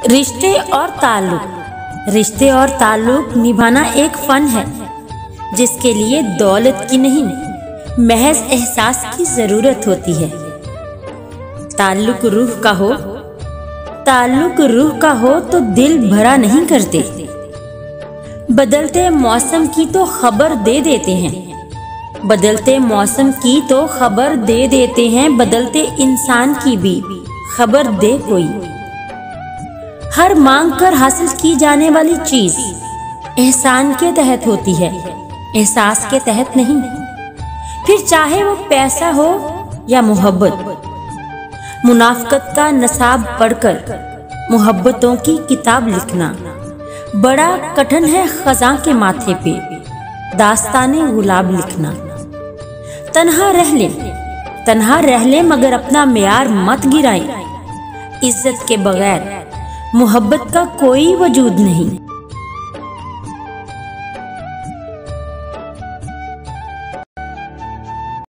रिश्ते और ताल्लुक निभाना एक फन है जिसके लिए दौलत की नहीं, महज एहसास की जरूरत होती है। ताल्लुक रूह का हो तो दिल भरा नहीं करते। बदलते मौसम की तो खबर दे देते हैं, बदलते इंसान की भी खबर दे कोई। हर मांग कर हासिल की जाने वाली चीज एहसान के तहत होती है, एहसास के तहत नहीं। फिर चाहे वो पैसा हो या मोहब्बत, मुनाफकत का नसाब पढ़कर मोहब्बतों की किताब लिखना बड़ा कठिन है। खज़ां के माथे पे दास्ताने गुलाब लिखना। तन्हा रह ले मगर अपना मेयार मत गिराएं। इज्जत के बगैर मोहब्बत का कोई वजूद नहीं।